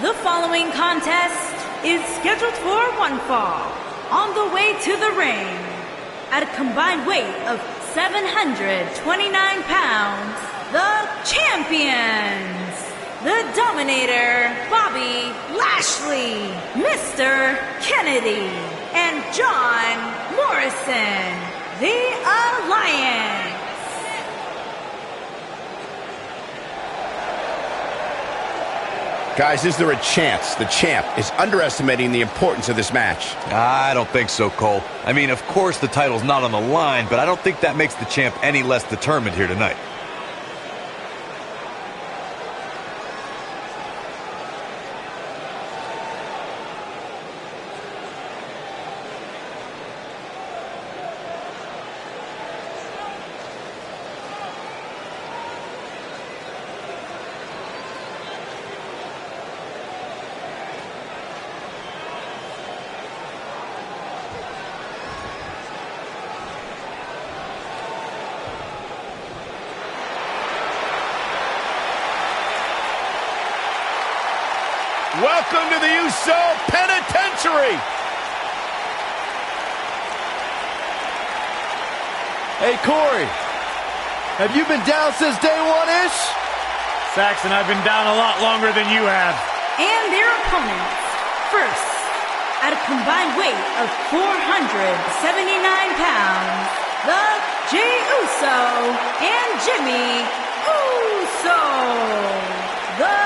The following contest is scheduled for one fall. On the way to the ring, at a combined weight of 729 pounds, the champions, the Dominator, Bobby Lashley, Mr. Kennedy, and John Morrison, the Alliance. Guys, is there a chance the champ is underestimating the importance of this match? I don't think so, Cole. I mean, of course the title's not on the line, but I don't think that makes the champ any less determined here tonight. Welcome to the Uso Penitentiary! Hey, Corey, have you been down since day one-ish? Saxon, I've been down a lot longer than you have. And their opponents, first, at a combined weight of 479 pounds, the Jey Uso and Jimmy Uso, the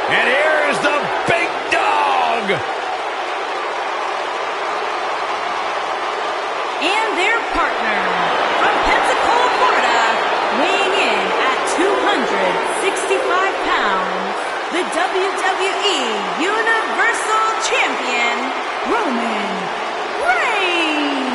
And here's the big dog! And their partner, from Pensacola, Florida, weighing in at 265 pounds, the WWE Universal Champion, Roman Reigns!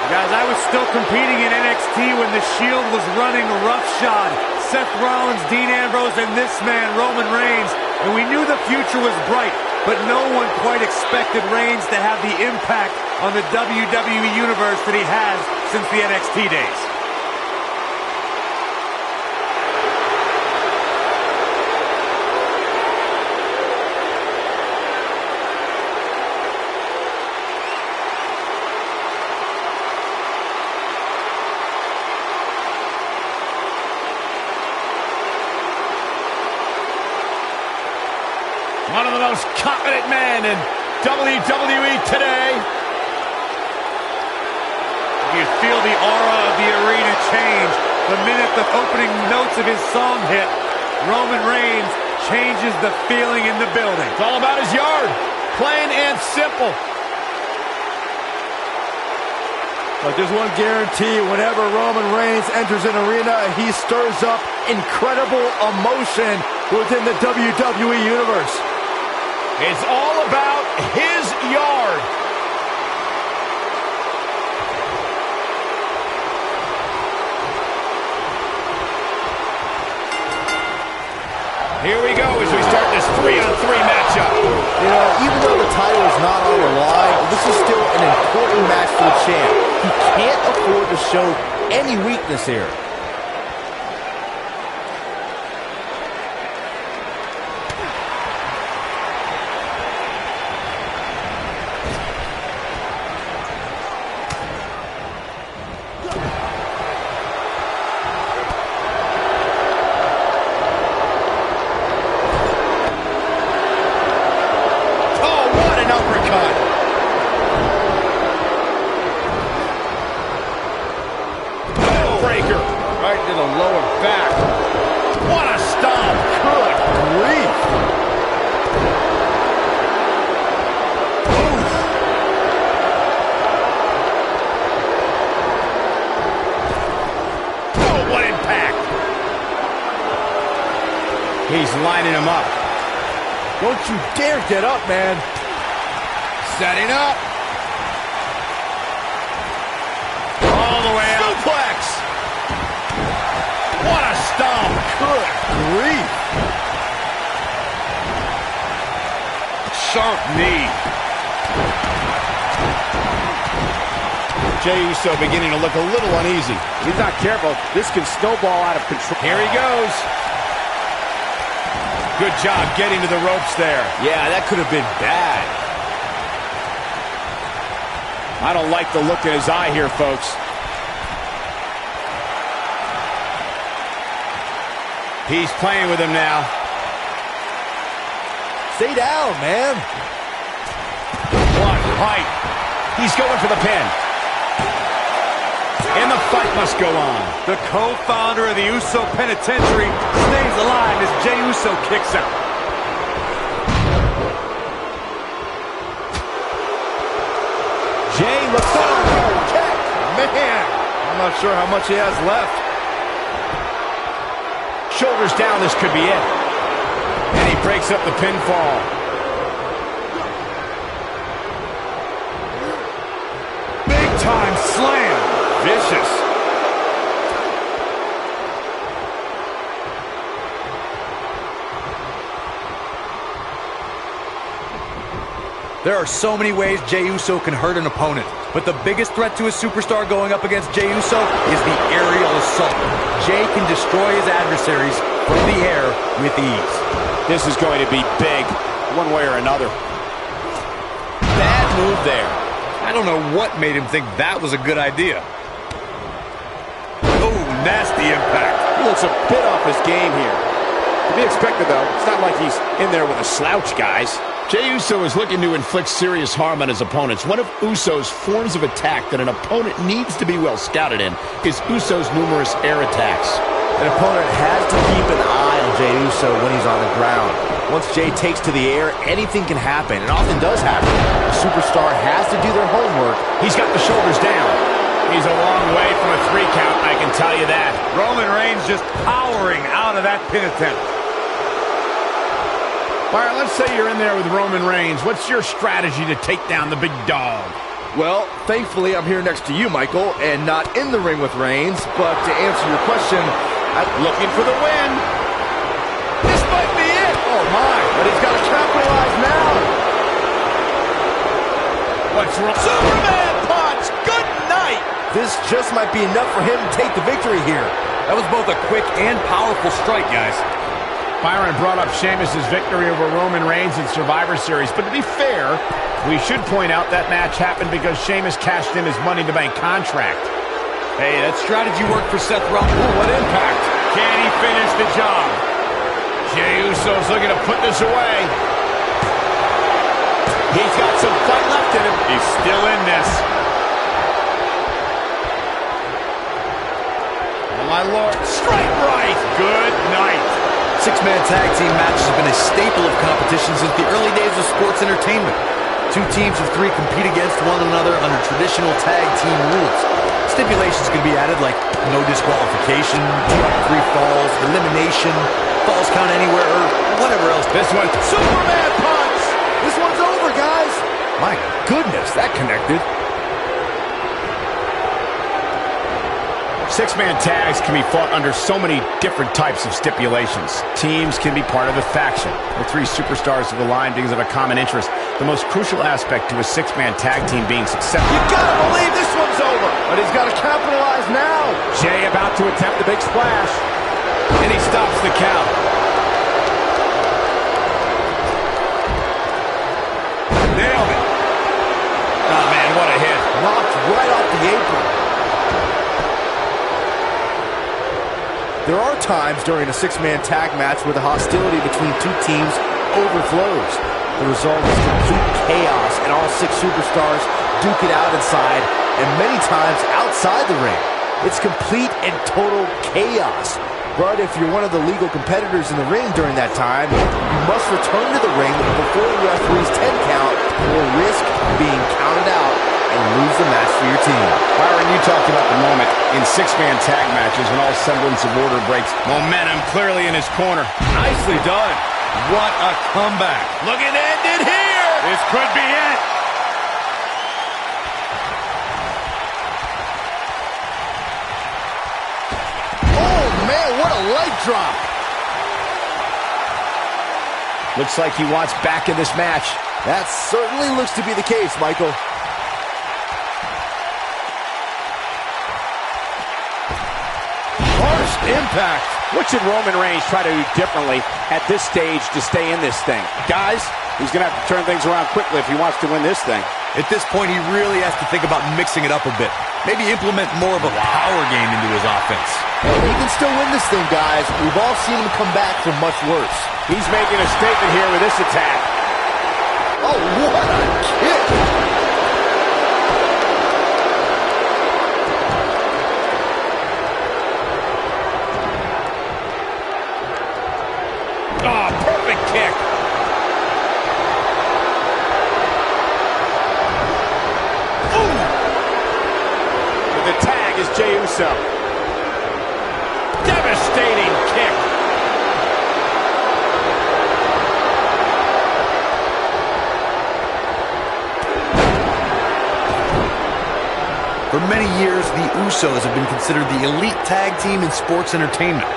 Guys, I was still competing in NXT when the Shield was running roughshod. Seth Rollins, Dean Ambrose, and this man, Roman Reigns. And we knew the future was bright, but no one quite expected Reigns to have the impact on the WWE Universe that he has since the NXT days. One of the most confident men in WWE today. You feel the aura of the arena change the minute the opening notes of his song hit. Roman Reigns changes the feeling in the building. It's all about his yard. Plain and simple. But there's one guarantee: whenever Roman Reigns enters an arena, he stirs up incredible emotion within the WWE Universe. It's all about his yard. Here we go as we start this 3-on-3 matchup. You know, even though the title is not on the line, this is still an important match for the champ. He can't afford to show any weakness here. to the lower back. What a stomp! Good grief. Oh, what impact! He's lining him up. Don't you dare get up, man. Setting up. All the way out. Suplex. What a stomp! Good grief. Sharp knee. Jey Uso beginning to look a little uneasy. If he's not careful, this can snowball out of control. Here he goes. Good job getting to the ropes there. Yeah, that could have been bad. I don't like the look in his eye here, folks. He's playing with him now. Stay down, man. What height. He's going for the pin. And the fight must go on. The co-founder of the Uso Penitentiary stays alive as Jey Uso kicks out. Jey looks Man, I'm not sure how much he has left. Shoulders down, this could be it. And he breaks up the pinfall. Big time slam. Vicious. There are so many ways Jey Uso can hurt an opponent, but the biggest threat to a superstar going up against Jey Uso is the aerial assault. Jey can destroy his adversaries from the air with ease. This is going to be big, one way or another. Bad move there. I don't know what made him think that was a good idea. Oh, nasty impact. He looks a bit off his game here. To be expected, though. It's not like he's in there with a slouch, guys. Jey Uso is looking to inflict serious harm on his opponents. One of Uso's forms of attack that an opponent needs to be well scouted in is Uso's numerous air attacks. An opponent has to keep an eye on Jey Uso when he's on the ground. Once Jey takes to the air, anything can happen, and often does happen. A superstar has to do their homework. He's got the shoulders down. He's a long way from a 3 count, I can tell you that. Roman Reigns just powering out of that pin attempt. Byron, let's say you're in there with Roman Reigns. What's your strategy to take down the big dog? Well, thankfully, I'm here next to you, Michael, and not in the ring with Reigns. But to answer your question, I'm looking for the win. This might be it. Oh, my. But he's got to capitalize now. What's wrong? Superman punch. Good night. This just might be enough for him to take the victory here. That was both a quick and powerful strike, guys. Byron brought up Sheamus' victory over Roman Reigns in Survivor Series, but to be fair, we should point out that match happened because Sheamus cashed in his Money in the Bank contract. Hey, that strategy worked for Seth Rollins. Ooh, what impact. Can he finish the job? Jey Uso's looking to put this away. He's got some fight left in him. He's still in this. Oh, my Lord. Straight right. Good night. Six-man tag team matches have been a staple of competition since the early days of sports entertainment. 2 teams of 3 compete against one another under traditional tag team rules. Stipulations can be added like no disqualification, 2 out of 3 falls, elimination, falls count anywhere, or whatever else. This one, Superman punch! This one's over, guys. My goodness, that connected. 6-man tags can be fought under so many different types of stipulations. Teams can be part of a faction, where 3 superstars have aligned because of a common interest. The most crucial aspect to a 6-man tag team being successful. You gotta believe this one's over, but he's gotta capitalize now. Jey about to attempt the big splash, and he stops the count. Nailed it. Oh man, what a hit. Knocked right off the apron. There are times during a 6-man tag match where the hostility between 2 teams overflows. The result is complete chaos, and all 6 superstars duke it out inside, and many times outside the ring. It's complete and total chaos. But if you're one of the legal competitors in the ring during that time, you must return to the ring before the referee's 10 count or risk being counted out and lose the match for your team. Byron, you talked about the moment in six-man tag matches when all semblance of order breaks. Momentum clearly in his corner. Nicely done. What a comeback. Look at it ended here. This could be it. Man, what a leg drop. Looks like he wants back in this match. That certainly looks to be the case, Michael. Harsh impact. What should Roman Reigns try to do differently at this stage to stay in this thing? Guys, he's going to have to turn things around quickly if he wants to win this thing. At this point, he really has to think about mixing it up a bit. Maybe implement more of a power game into his offense. Well, he can still win this thing, guys. We've all seen him come back from much worse. He's making a statement here with this attack. Oh, what a kick! Oh, perfect kick. The tag is Jey Uso. Devastating kick. For many years, the Usos have been considered the elite tag team in sports entertainment.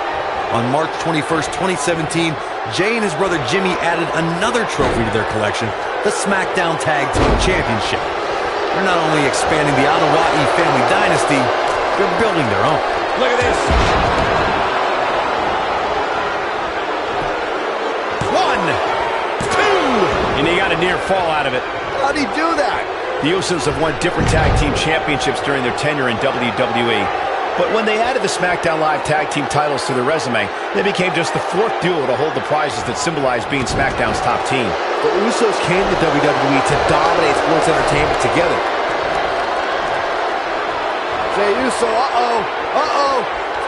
On March 21st, 2017, Jey and his brother Jimmy added another trophy to their collection, the SmackDown Tag Team Championship. They're not only expanding the Anoa'i family dynasty, they're building their own. Look at this. 1, 2. And he got a near fall out of it. How'd he do that? The Usos have won different tag team championships during their tenure in WWE. But when they added the SmackDown Live tag team titles to their resume, they became just the fourth duo to hold the prizes that symbolize being SmackDown's top team. The Usos came to WWE to dominate sports entertainment together. Jey Uso,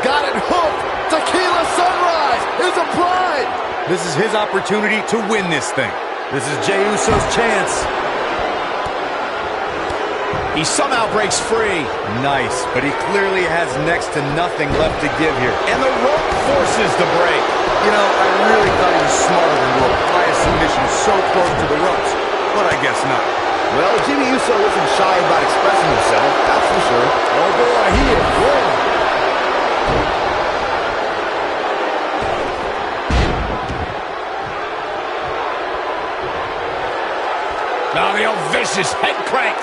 got it hooked. Tequila Sunrise is applied. This is his opportunity to win this thing. This is Jey Uso's chance. He somehow breaks free. Nice, but he clearly has next to nothing left to give here. And the rope forces the break. You know, I really thought he was smarter than to apply a submission so close to the ropes, but I guess not. Well, Jimmy Uso wasn't shy about expressing himself, that's for sure. Oh boy, he is rolling. Now the old vicious head crank.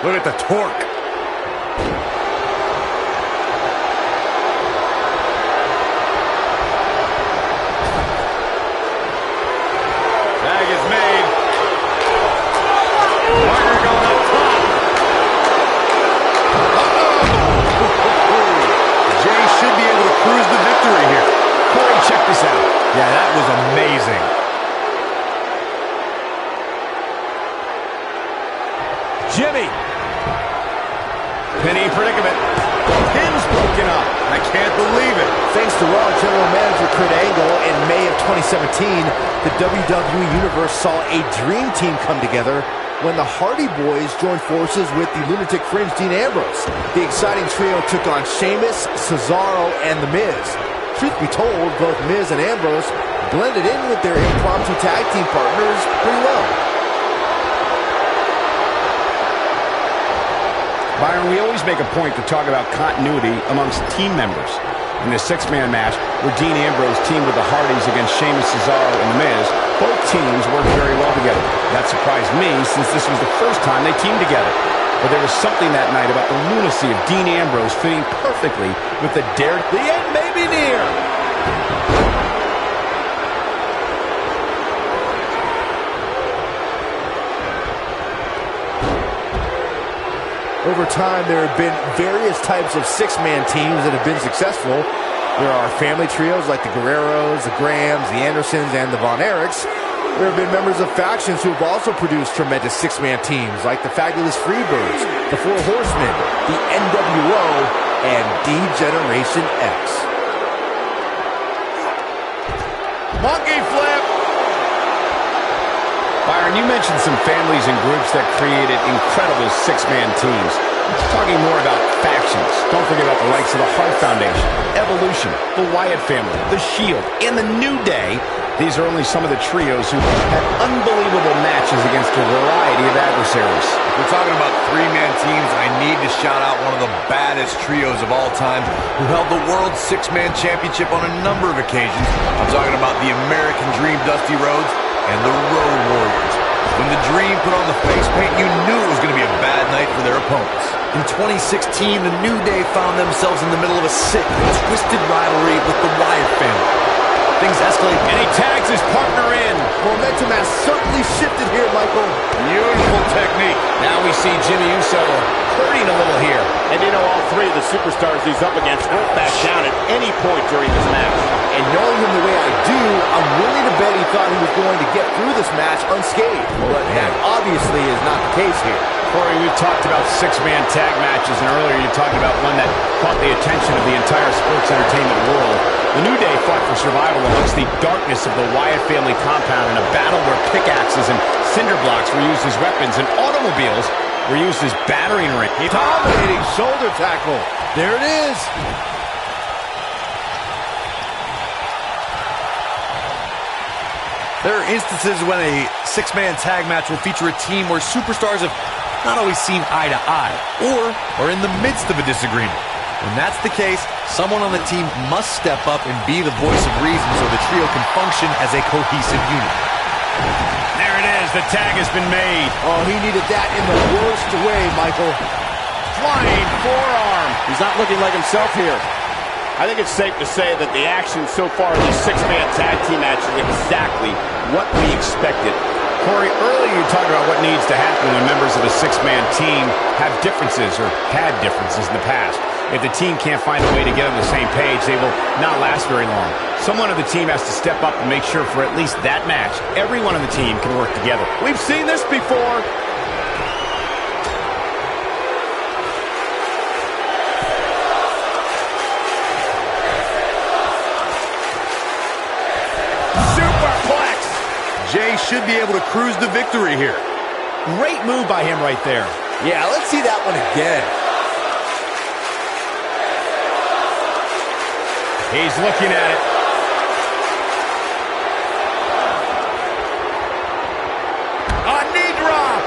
Look at the torque. Tag is made. Parker going up top. Jey should be able to cruise the victory here. Corey, check this out. Yeah, that was amazing. Jimmy. Penny predicament. Pin's broken up. I can't believe it. Thanks to Raw General Manager Kurt Angle, in May of 2017, the WWE Universe saw a dream team come together when the Hardy Boys joined forces with the Lunatic Fringe Dean Ambrose. The exciting trio took on Sheamus, Cesaro, and The Miz. Truth be told, both Miz and Ambrose blended in with their impromptu tag team partners pretty well. Byron, we always make a point to talk about continuity amongst team members. In the six-man match, where Dean Ambrose teamed with the Hardys against Sheamus, Cesaro, and The Miz, both teams worked very well together. That surprised me, since this was the first time they teamed together. But there was something that night about the lunacy of Dean Ambrose fitting perfectly with the dare. The end may be near! Over time, there have been various types of six-man teams that have been successful. There are family trios like the Guerreros, the Grahams, the Andersons, and the Von Erichs. There have been members of factions who have also produced tremendous six-man teams like the Fabulous Freebirds, the Four Horsemen, the NWO, and D-Generation X. Monkey flip! Byron, you mentioned some families and groups that created incredible six-man teams. Talking more about factions. Don't forget about the likes of the Hart Foundation, Evolution, the Wyatt family, the Shield, and the New Day. These are only some of the trios who had unbelievable matches against a variety of adversaries. We're talking about three-man teams. I need to shout out one of the baddest trios of all time who held the World Six-Man Championship on a number of occasions. I'm talking about the American Dream, Dusty Rhodes, and the Road Warriors. When the Dream put on the face paint, you knew it was going to be a bad night for their opponents. In 2016, the New Day found themselves in the middle of a sick and twisted rivalry with the Wyatt family. Things escalate, and he tags his partner in. Momentum has certainly shifted here, Michael. Beautiful technique. Now we see Jimmy Uso hurting a little here. And you know, all three of the superstars he's up against won't back down at any point during this match. And knowing him the way I do, I'm willing to bet he thought he was going to get through this match unscathed. But that obviously is not the case here. Corey, we've talked about six-man tag matches, and earlier you talked about one that caught the attention of the entire sports entertainment world. The New Day fought for survival amongst the darkness of the Wyatt family compound in a battle where pickaxes and cinder blocks were used as weapons and automobiles were used as battering rams. Dominating shoulder tackle. There it is. There are instances when a six-man tag match will feature a team where superstars have not always seen eye to eye, or are in the midst of a disagreement. When that's the case, someone on the team must step up and be the voice of reason so the trio can function as a cohesive unit. There it is. The tag has been made. Oh, he needed that in the worst way, Michael. Flying forearm. He's not looking like himself here. I think it's safe to say that the action so far in this six-man tag team match is exactly what we expected. Corey, earlier you talked about what needs to happen when members of a six-man team have differences or had differences in the past. If the team can't find a way to get on the same page, they will not last very long. Someone on the team has to step up and make sure for at least that match, everyone on the team can work together. We've seen this before. Superplex. Jay should be able to cruise to victory here. Great move by him right there. Yeah, let's see that one again. He's looking at it. A knee drop.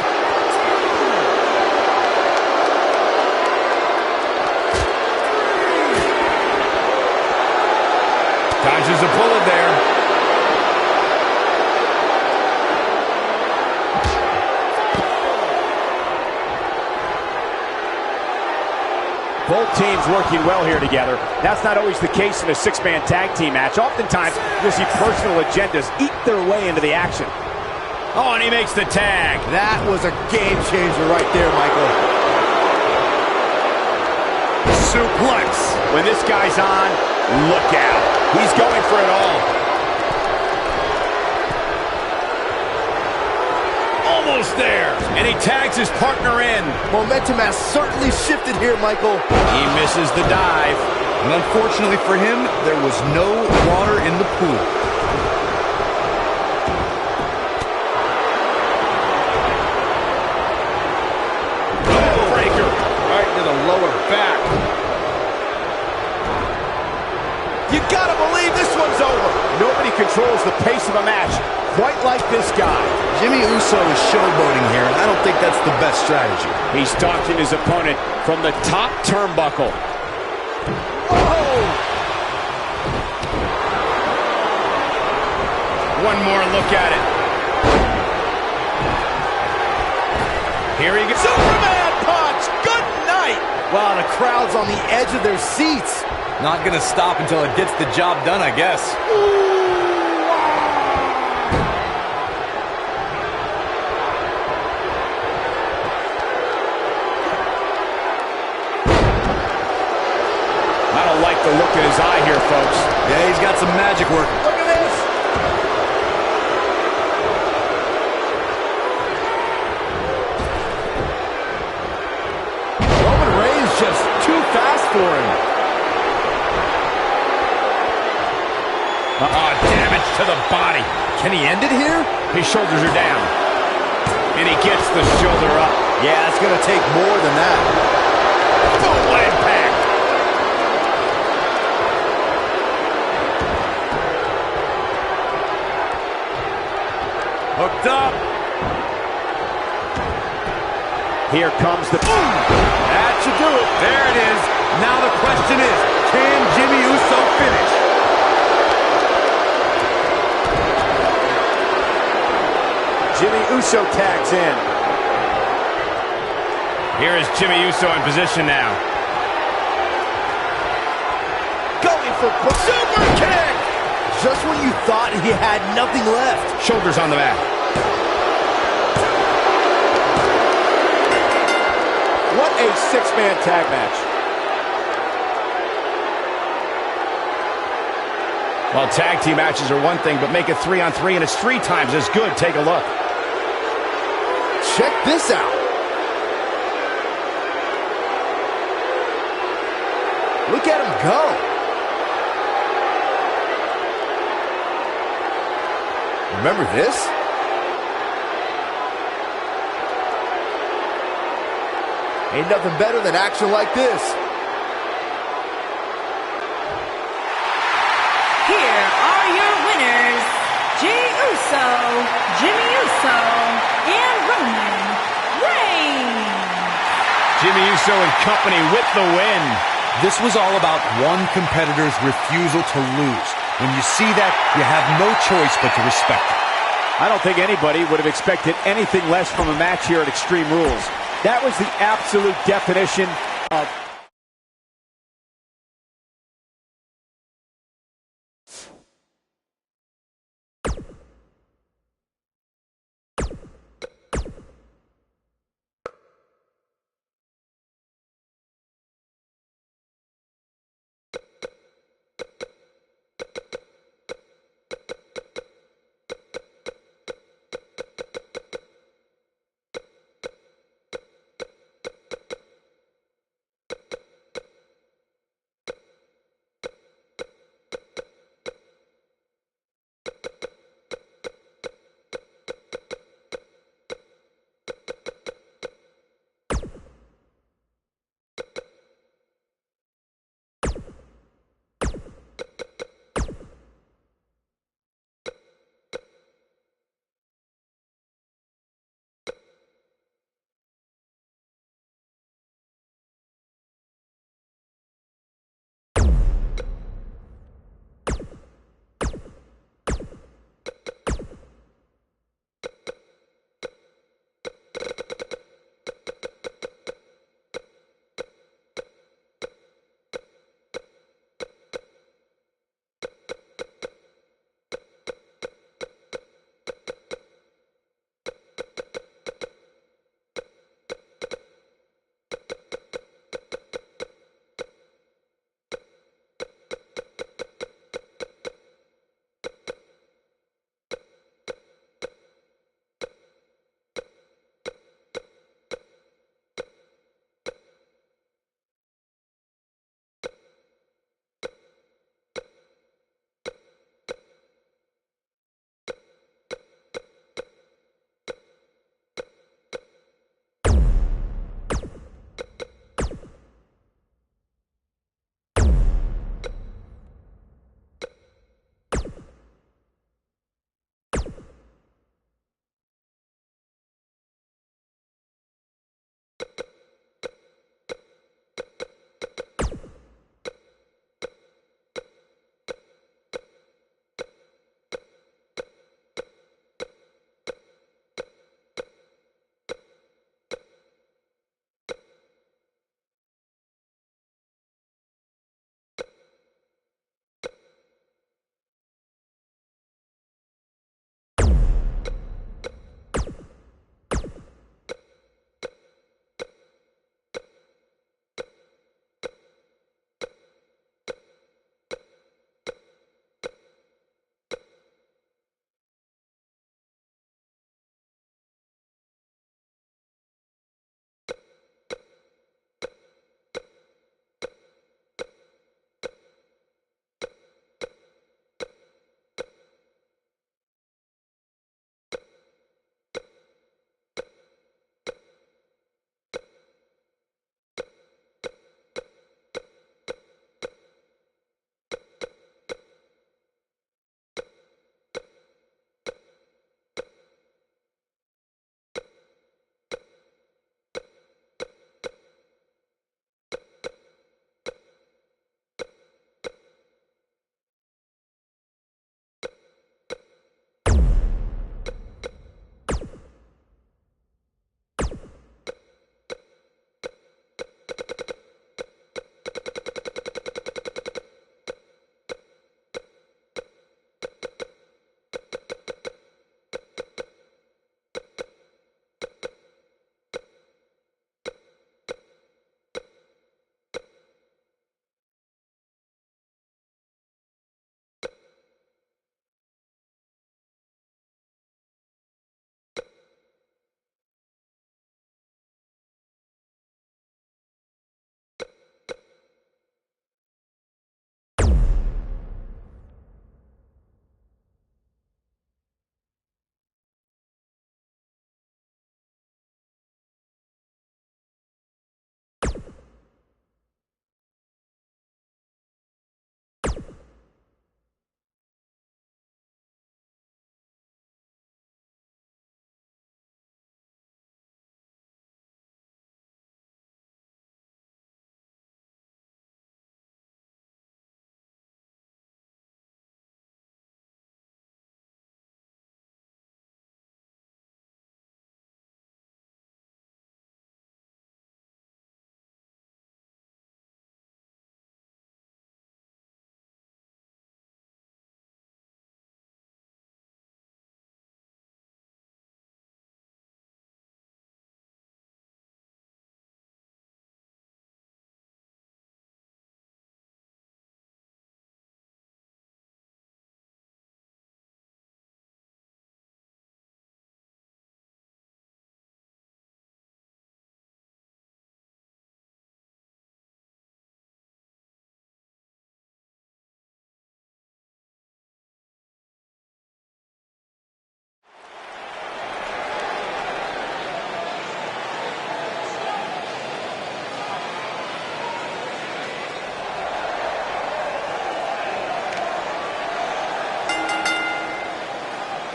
Dodges a bullet there. Both teams working well here together. That's not always the case in a six-man tag team match. Oftentimes, you'll see personal agendas eat their way into the action. Oh, and he makes the tag. That was a game changer right there, Michael. Suplex. When this guy's on, look out. He's going for it all. Almost there. And he tags his partner in. Momentum has certainly shifted here, Michael. He misses the dive. And unfortunately for him, there was no water in the pool. Breaker. Right to the lower back. You gotta believe this one's over. Nobody controls the pace of a match quite like this guy. Jimmy Uso is showboating here, and I don't think that's the best strategy. He's stalking his opponent from the top turnbuckle. Whoa! One more look at it. Here he goes. Superman punch! Good night! Wow, the crowd's on the edge of their seats. Not gonna stop until it gets the job done, I guess. I don't like the look in his eye here, folks. Yeah, he's got some magic work. Look at this! Roman Reigns just too fast for him. Damage to the body. Can he end it here? His shoulders are down. And he gets the shoulder up. Yeah, it's going to take more than that. Full impact. Hooked up. Here comes the boom. That should do it. There it is. Now the question is, can Jimmy Uso finish? Jimmy Uso tags in. Here is Jimmy Uso in position now. Going for super kick. Just when you thought he had nothing left. Shoulders on the mat. What a six-man tag match. Well, tag team matches are one thing, but make it 3-on-3 and it's 3 times as good. Take a look. Check this out. Look at him go. Remember this? Ain't nothing better than action like this. Here are your winners, Jey Uso, Jimmy Uso, and Roman Reigns. Jimmy Uso and company with the win. This was all about one competitor's refusal to lose. When you see that, you have no choice but to respect it. I don't think anybody would have expected anything less from a match here at Extreme Rules. That was the absolute definition of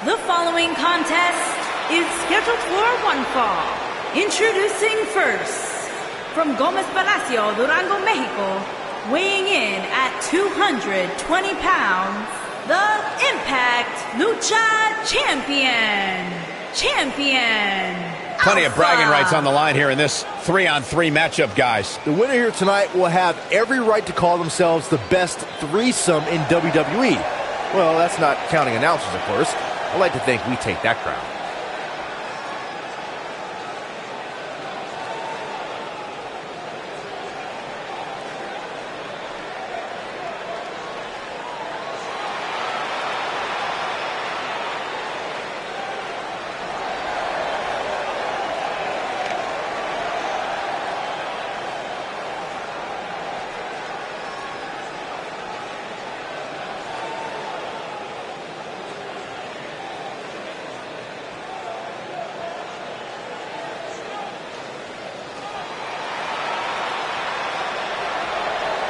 The following contest is scheduled for one fall. Introducing first, from Gomez Palacio, Durango, Mexico, weighing in at 220 pounds, the Impact Lucha Champion. Plenty of Alpha. bragging rights on the line here in this 3-on-3 matchup, guys. The winner here tonight will have every right to call themselves the best threesome in WWE. Well, that's not counting announcers, of course. I like to think we take that crown.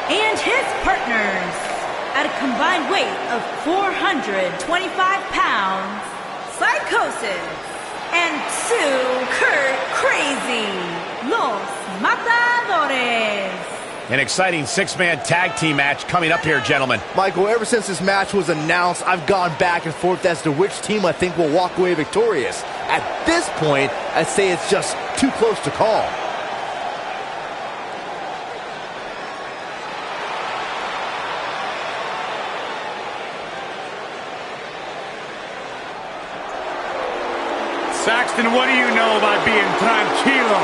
And his partners, at a combined weight of 425 pounds, Psychosis and Sue Kurt Crazy, Los Matadores. An exciting 6-man tag team match coming up here, gentlemen. Michael, ever since this match was announced, I've gone back and forth as to which team I think will walk away victorious. At this point, I'd say it's just too close to call. Saxton, what do you know about being tranquilo?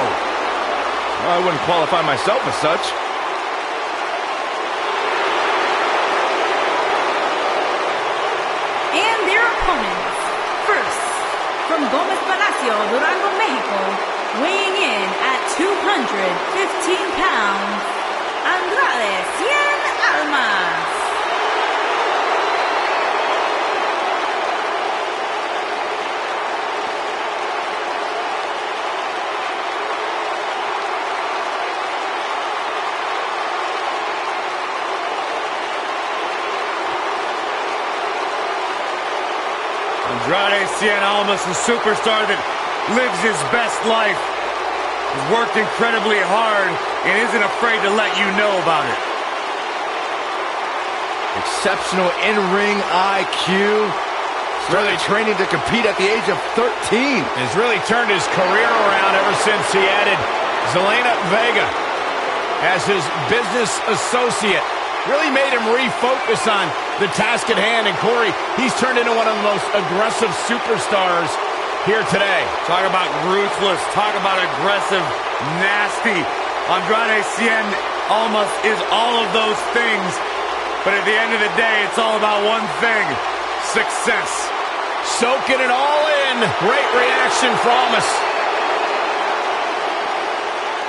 I wouldn't qualify myself as such. And their opponents, first, from Gomez Palacio, Durango, Mexico, weighing in at 215 pounds, Andrade Cien Almas. Andrade Cien Almas, a superstar that lives his best life, has worked incredibly hard and isn't afraid to let you know about it. Exceptional in-ring IQ. Started training to compete at the age of 13. Has really turned his career around ever since he added Zelina Vega as his business associate. Really made him refocus on the task at hand. And Corey, he's turned into one of the most aggressive superstars here today. Talk about ruthless, talk about aggressive, nasty. Andrade Cien Almas is all of those things. But at the end of the day, it's all about one thing: success. Soaking it all in. Great reaction from us.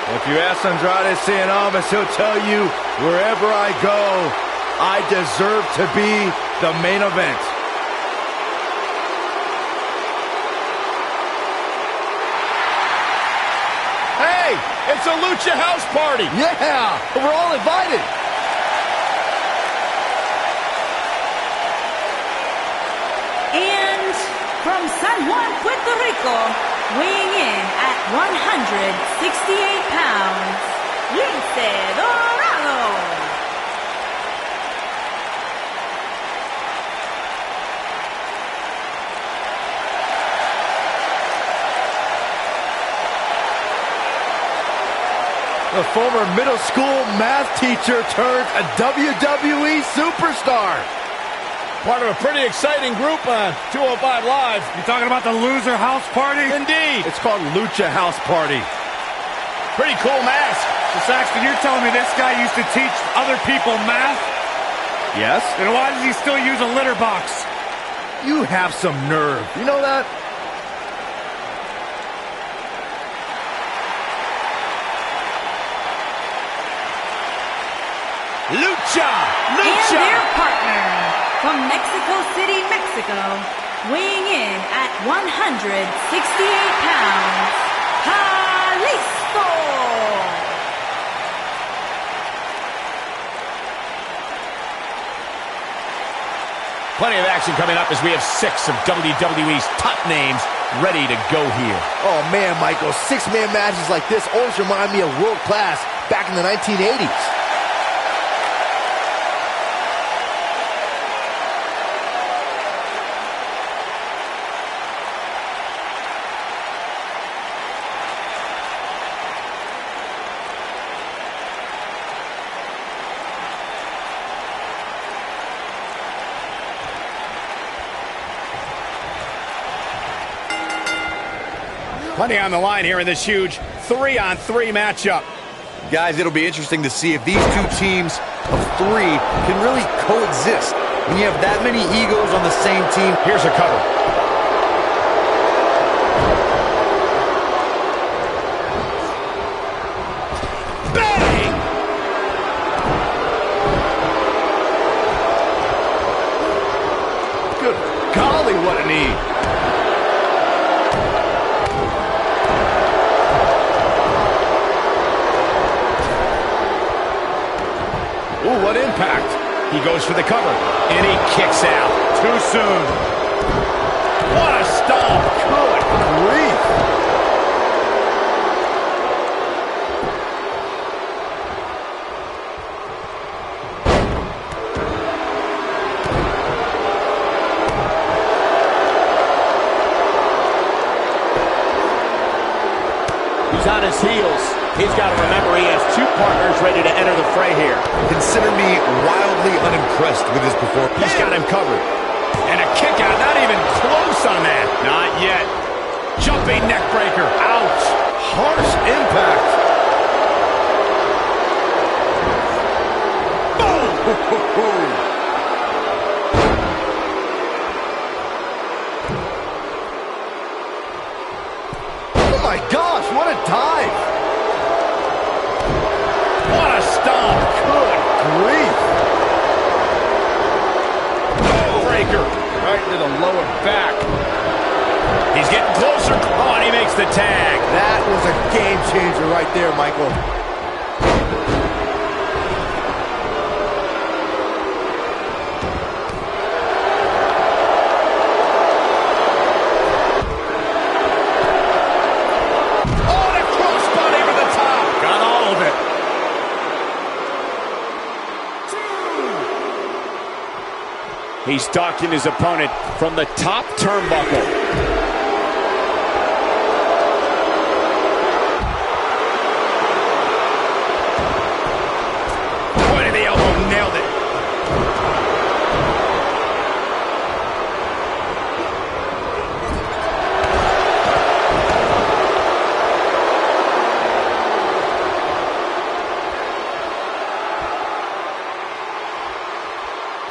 If you ask Andrade Cien Almas, he'll tell you, wherever I go, I deserve to be the main event. Hey, it's a Lucha House Party. Yeah, we're all invited. And from San Juan, Puerto Rico, weighing in at 168 pounds, Lince Dorado. The former middle school math teacher turned a WWE superstar. Part of a pretty exciting group on 205 Live. You talking about the loser house party? Indeed. It's called Lucha House Party. Pretty cool mask. So Saxton, you're telling me this guy used to teach other people math? Yes? Then why does he still use a litter box? You have some nerve. You know that? Lucha! And Lucha! their partner, from Mexico City, Mexico, weighing in at 168 pounds, Jalisco! Plenty of action coming up as we have 6 of WWE's top names ready to go here. Oh man, Michael, 6-man matches like this always remind me of world class back in the 1980s. Plenty on the line here in this huge 3-on-3 matchup. Guys, it'll be interesting to see if these two teams of 3 can really coexist. When you have that many egos on the same team. Here's a cover. Bang! Good golly, what a knee. Ooh, what impact. He goes for the cover, and he kicks out. Too soon. What a stomp. Good grief. He's on his heels. He's got to remember he has 2 partners ready to enter the fray here. Consider me wildly unimpressed with his performance. He's got him covered. And a kick out, not even close on that. Not yet. Jumping neck breaker. Ouch. Harsh impact. Boom. Oh my gosh, what a dive. What a stomp. Good grief. Breaker. Right to the lower back. He's getting closer. Oh, and he makes the tag. That was a game changer right there, Michael. Oh, the crossbody over the top. Got all of it. He's stalking his opponent from the top turnbuckle. Point of the elbow, nailed it.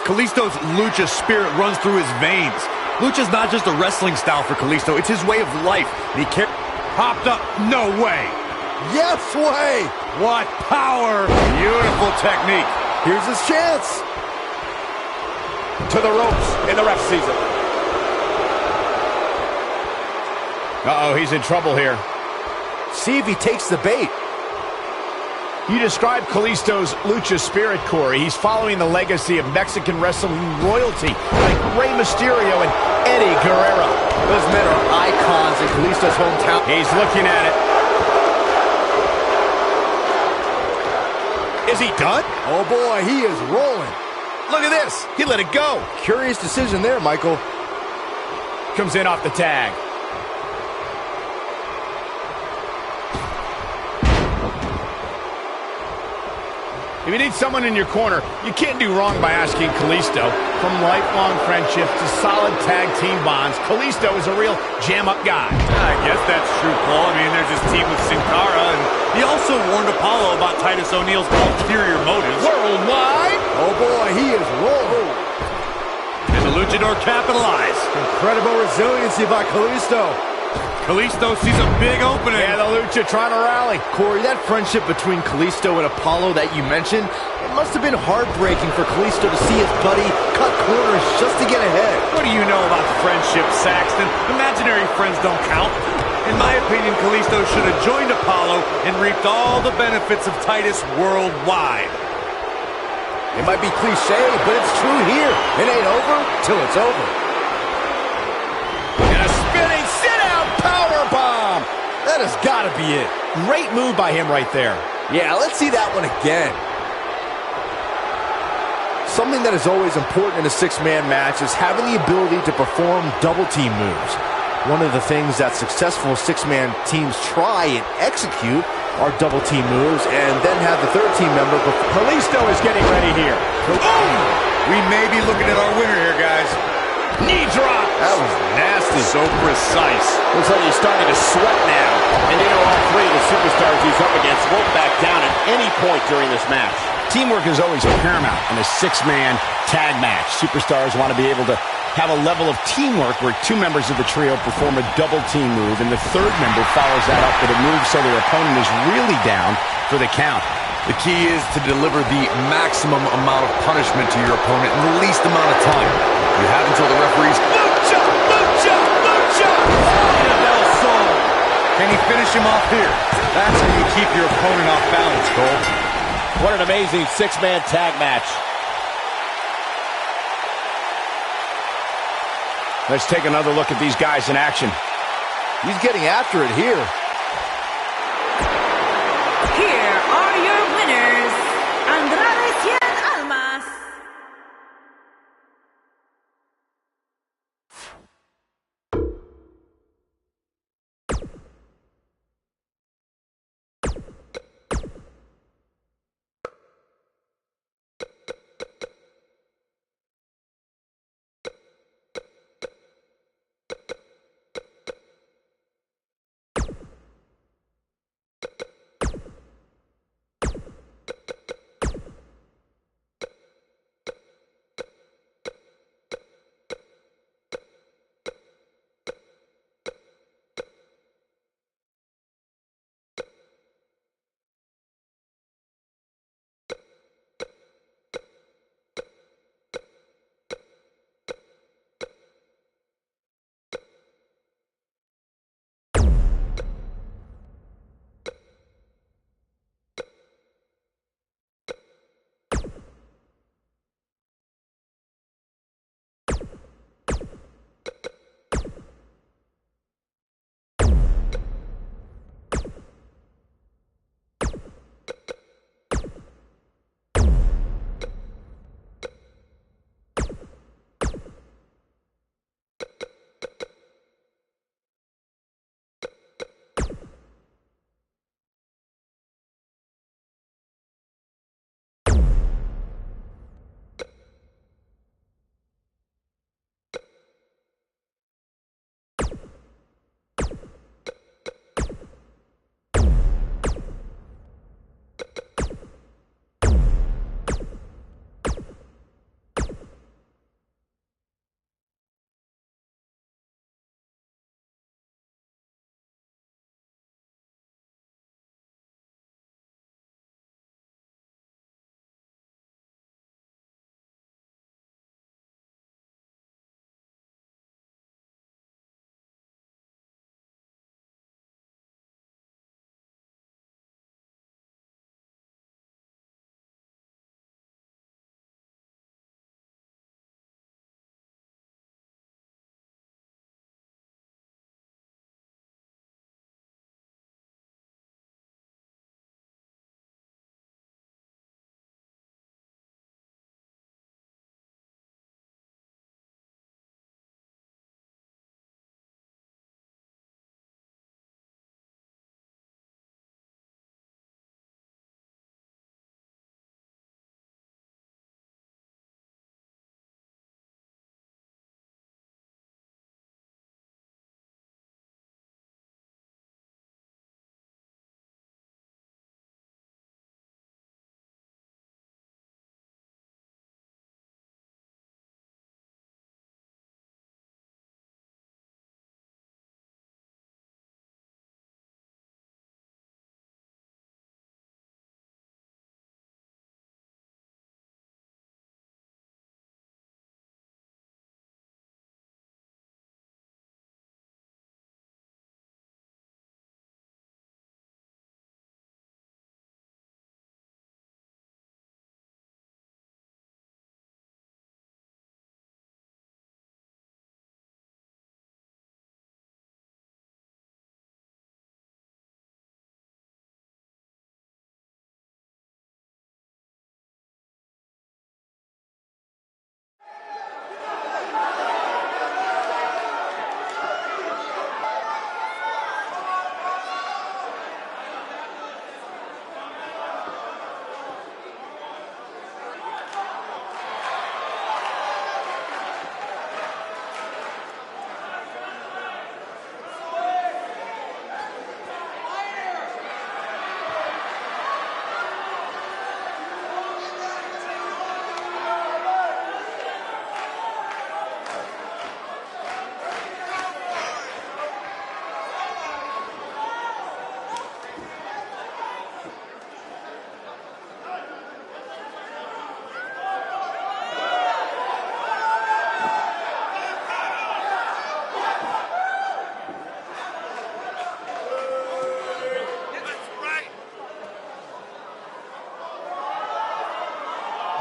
Kalisto's lucha spirit runs through his veins. Lucha's not just a wrestling style for Kalisto, it's his way of life. And he popped up, no way. Yes way. What power. Beautiful technique. Here's his chance. To the ropes in the ref season. Uh-oh, he's in trouble here. See if he takes the bait. You described Kalisto's lucha spirit, Corey. He's following the legacy of Mexican wrestling royalty like Rey Mysterio and Eddie Guerrero. Those men are icons in Kalisto's hometown. He's looking at it. Is he done? Oh boy, he is rolling. Look at this. He let it go. Curious decision there, Michael. Comes in off the tag. If you need someone in your corner, you can't do wrong by asking Kalisto. From lifelong friendships to solid tag team bonds, Kalisto is a real jam-up guy. I guess that's true, Cole. I mean, there's his team with Sin Cara, and he also warned Apollo about Titus O'Neil's ulterior motives. Worldwide? Oh boy, he is rolling. And the luchador capitalized. Incredible resiliency by Kalisto. Kalisto sees a big opening. Yeah, the lucha trying to rally. Corey, that friendship between Kalisto and Apollo that you mentioned, it must have been heartbreaking for Kalisto to see his buddy cut corners just to get ahead. What do you know about friendship, Saxton? Imaginary friends don't count. In my opinion, Kalisto should have joined Apollo and reaped all the benefits of Titus worldwide. It might be cliche, but it's true here. It ain't over till it's over. And a spinning sit-out powerbomb. That has got to be it. Great move by him right there. Yeah, let's see that one again. Something that is always important in a six-man match is having the ability to perform double-team moves. One of the things that successful six-man teams try and execute are double-team moves, and then have the third team member. Kalisto is getting ready here. Boom! We may be looking at our winner here, guys. Knee drop. That was nasty. So precise. Looks like he's starting to sweat now. And you know all three of the superstars he's up against won't back down at any point during this match. Teamwork is always paramount in a six-man tag match. Superstars want to be able to have a level of teamwork where two members of the trio perform a double team move, and the third member follows that up with a move so their opponent is really down for the count. The key is to deliver the maximum amount of punishment to your opponent in the least amount of time. You have until the referees. Lucha! Lucha! Lucha! Can he finish him off here? That's how you keep your opponent off balance, Cole. What an amazing six-man tag match. Let's take another look at these guys in action. He's getting after it here. Here are your winners, Andrade Cien Almas.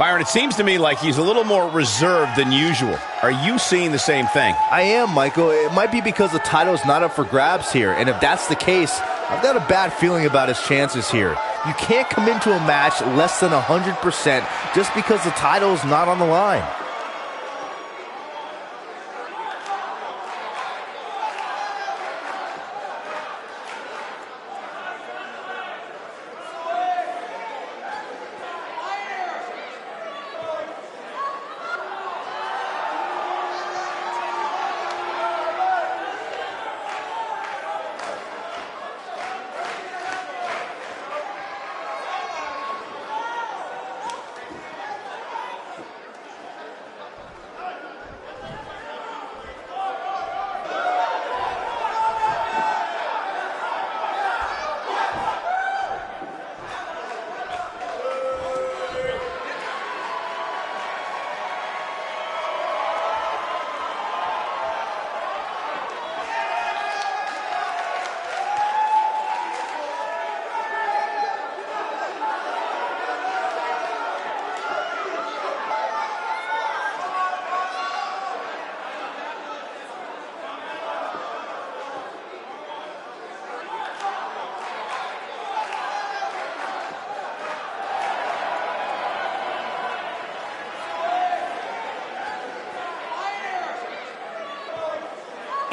Byron, it seems to me like he's a little more reserved than usual. Are you seeing the same thing? I am, Michael. It might be because the title's not up for grabs here, and if that's the case, I've got a bad feeling about his chances here. You can't come into a match less than 100% just because the title's not on the line.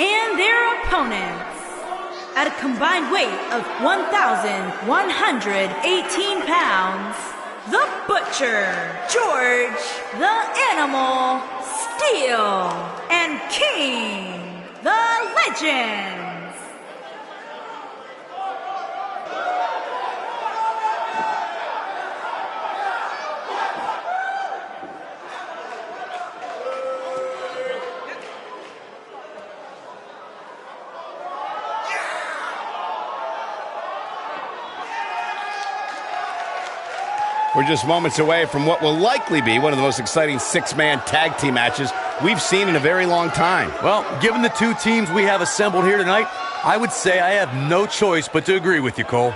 And their opponents, at a combined weight of 1,118 pounds, the Butcher, George, the Animal, Steel, and King, the Legends. We're just moments away from what will likely be one of the most exciting six-man tag team matches we've seen in a very long time. Well, given the two teams we have assembled here tonight, I would say I have no choice but to agree with you, Cole.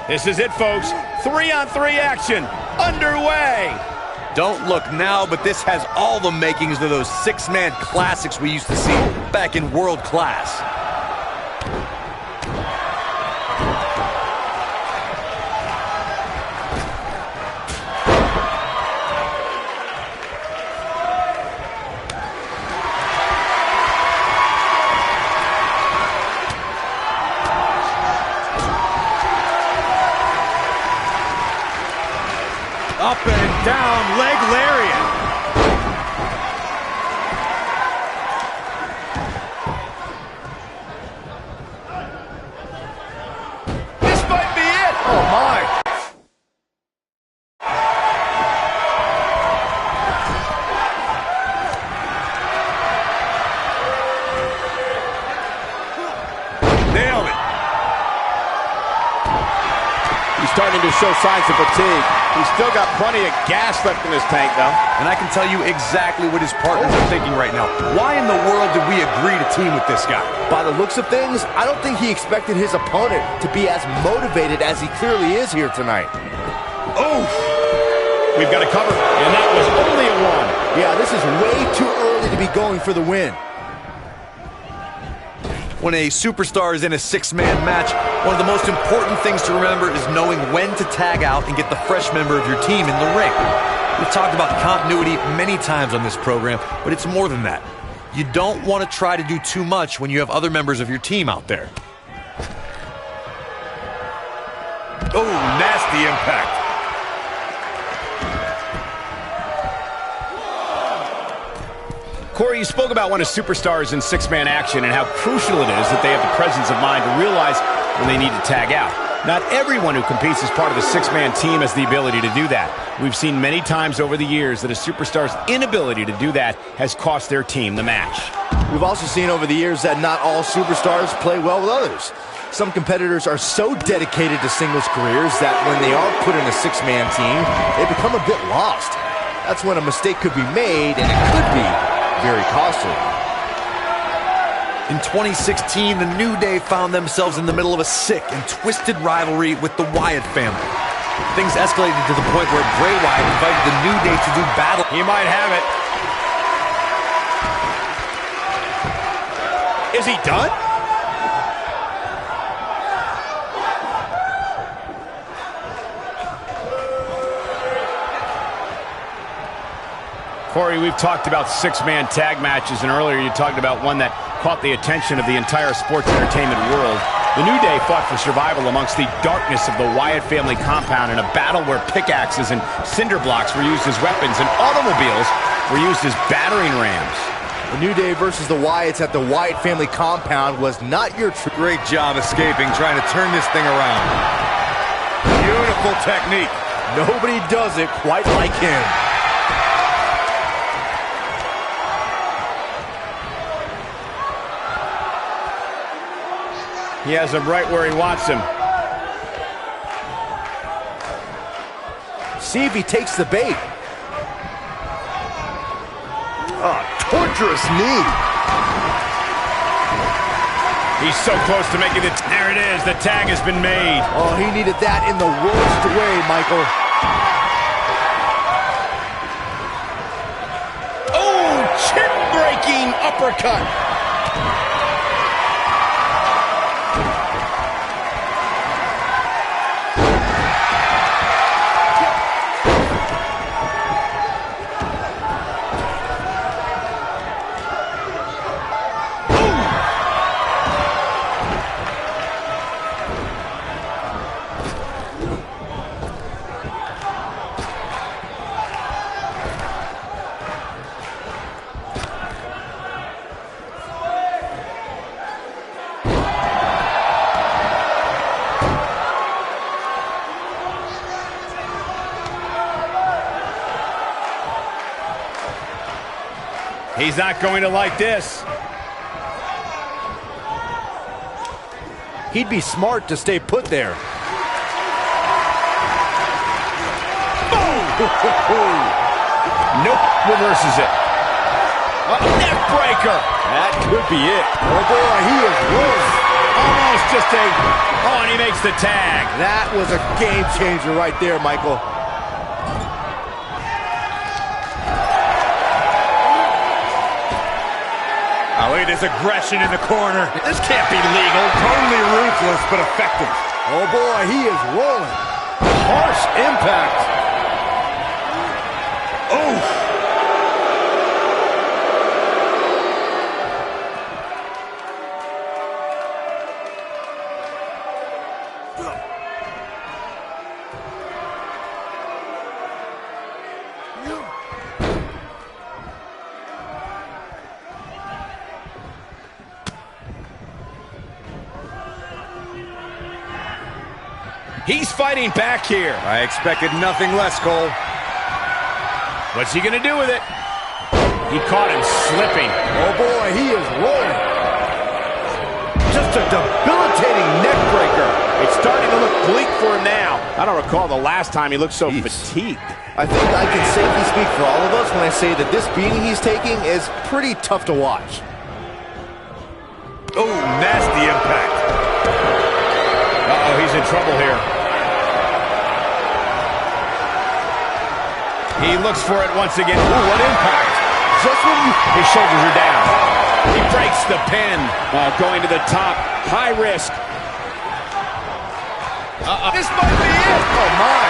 This is it, folks. 3-on-3 action underway. Don't look now, but this has all the makings of those six-man classics we used to see back in World Class. Up and down, leg lariat. This might be it. Oh, my. Nailed it. He's starting to show signs of fatigue. He's still got plenty of gas left in his tank, though. And I can tell you exactly what his partners are thinking right now. Why in the world did we agree to team with this guy? By the looks of things, I don't think he expected his opponent to be as motivated as he clearly is here tonight. Oh! We've got a cover, and that was only a one. Yeah, this is way too early to be going for the win. When a superstar is in a six-man match, one of the most important things to remember is knowing when to tag out and get the fresh member of your team in the ring. We've talked about continuity many times on this program, but it's more than that. You don't want to try to do too much when you have other members of your team out there. Oh, nasty impact. Corey, you spoke about one of superstars in six-man action and how crucial it is that they have the presence of mind to realize when they need to tag out. Not everyone who competes as part of a six-man team has the ability to do that. We've seen many times over the years that a superstar's inability to do that has cost their team the match. We've also seen over the years that not all superstars play well with others. Some competitors are so dedicated to singles careers that when they are put in a six-man team, they become a bit lost. That's when a mistake could be made, and it could be very costly. In 2016, the New Day found themselves in the middle of a sick and twisted rivalry with the Wyatt family. Things escalated to the point where Bray Wyatt invited the New Day to do battle. He might have it. Is he done? Corey, we've talked about six-man tag matches, and earlier you talked about one that caught the attention of the entire sports entertainment world. The New Day fought for survival amongst the darkness of the Wyatt family compound in a battle where pickaxes and cinder blocks were used as weapons and automobiles were used as battering rams. The New Day versus the Wyatts at the Wyatt family compound was not your Great job escaping, trying to turn this thing around. Beautiful technique. Nobody does it quite like him. He has him right where he wants him. See if he takes the bait. Oh, torturous knee. He's so close to making it. There it is. The tag has been made. Oh, he needed that in the worst way, Michael. Oh, chin-breaking uppercut. He's not going to like this. He'd be smart to stay put there. Nope, reverses it. Neck breaker. That could be it. Oh boy, he is rolling. Almost just a... Oh, and he makes the tag. That was a game changer right there, Michael. Oh, look at his aggression in the corner. This can't be legal. Totally ruthless, but effective. Oh boy, he is rolling. Harsh impact. Oh! He's fighting back here. I expected nothing less, Cole. What's he going to do with it? He caught him slipping. Oh boy, he is rolling. Just a debilitating neck breaker. It's starting to look bleak for him now. I don't recall the last time he looked so fatigued. I think I can safely speak for all of us when I say that this beating he's taking is pretty tough to watch. Oh, nasty impact. Uh-oh, he's in trouble here. He looks for it once again. Ooh, what impact. Just when you... His shoulders are down. He breaks the pin. Going to the top. High risk. This might be it. Oh, my.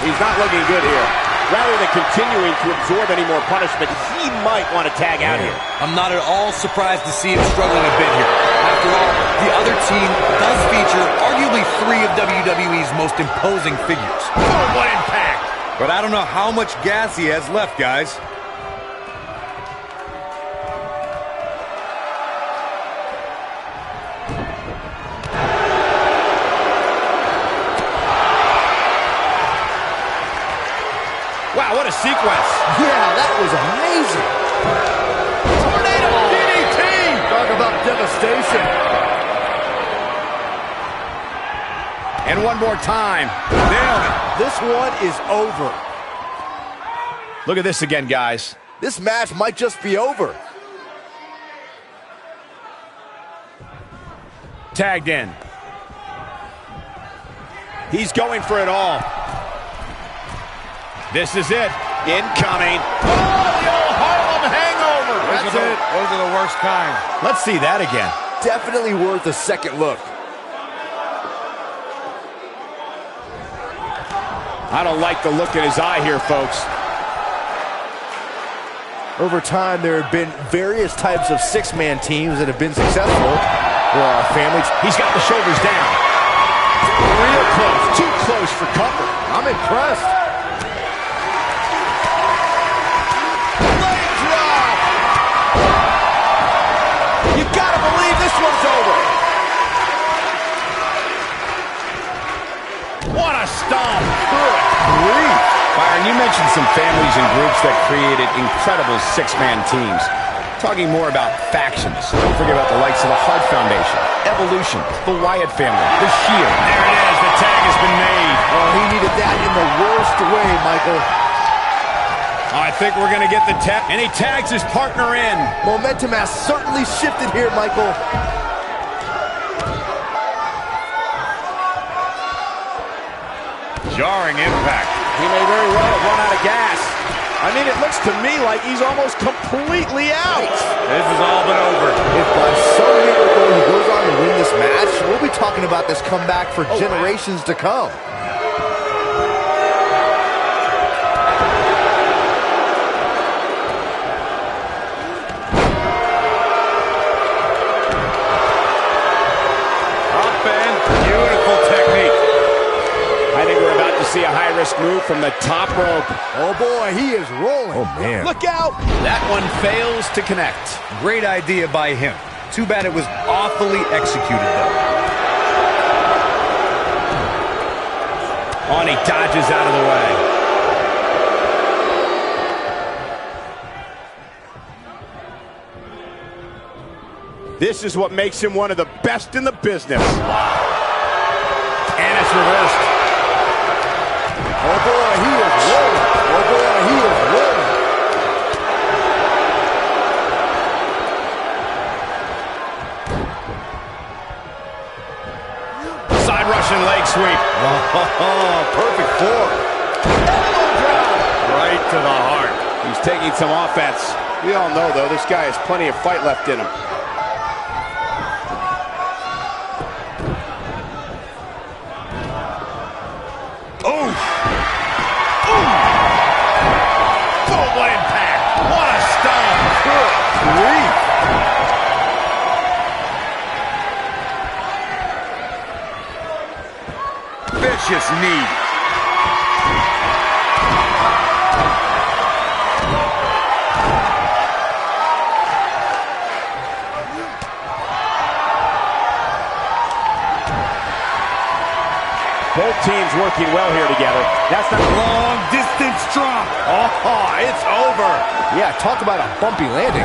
He's not looking good here. Rather than continuing to absorb any more punishment, he might want to tag out here. I'm not at all surprised to see him struggling a bit here. After all, the other team does feature arguably 3 of WWE's most imposing figures. Oh, what impact! But I don't know how much gas he has left, guys. Wow, what a sequence. Yeah, that was amazing. Tornado DDT! Talk about devastation. And one more time. Nailed it. This one is over. Look at this again, guys. This match might just be over. Tagged in. He's going for it all. This is it. Incoming. Oh, the old Harlem hangover. Those are the worst kind. Let's see that again. Definitely worth a second look. I don't like the look in his eye here, folks. Over time, there have been various types of 6-man teams that have been successful. There are families. He's got the shoulders down. Real close. Too close for comfort. I'm impressed. Leg drop. You gotta believe this one's over. What a stomp. Good grief. Byron, you mentioned some families and groups that created incredible 6-man teams. Talking more about factions. Don't forget about the likes of the Hart Foundation, Evolution, the Wyatt family, the Shield. There it is. The tag has been made. Oh, he needed that in the worst way, Michael. I think we're going to get the tag. And he tags his partner in. Momentum has certainly shifted here, Michael. Jarring impact. He may very well have run out of gas. I mean, it looks to me like he's almost completely out. This is all but over. If by some miracle he goes on to win this match, we'll be talking about this comeback for generations to come. Up and beautiful technique. I think we're about to see a high-risk move from the top rope. Oh boy, he is rolling. Oh, man. Look out! That one fails to connect. Great idea by him. Too bad it was awfully executed, though. Oh, and he dodges out of the way. This is what makes him one of the best in the business. And it's reversed. Oh boy, he is rolling. Oh boy, he is rolling. Side Russian leg sweep. Oh, perfect form. Elbow drop. Right to the heart. He's taking some offense. We all know, though, this guy has plenty of fight left in him. Oh! Oh, what impact! What a stomp! Good grief! Vicious knee. Both teams working well here together. That's not Long distance drop. Oh, it's over! Yeah, talk about a bumpy landing.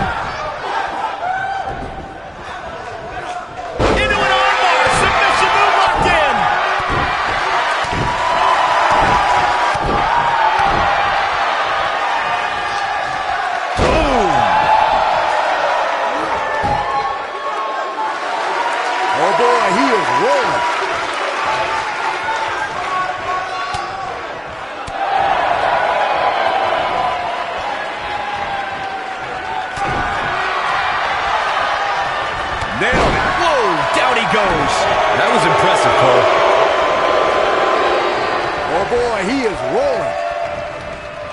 Into an armbar! Submission move locked in! Boom! Oh boy, he is rolling. Nailed it! Whoa! Down he goes! That was impressive, Cole. Oh boy, he is rolling.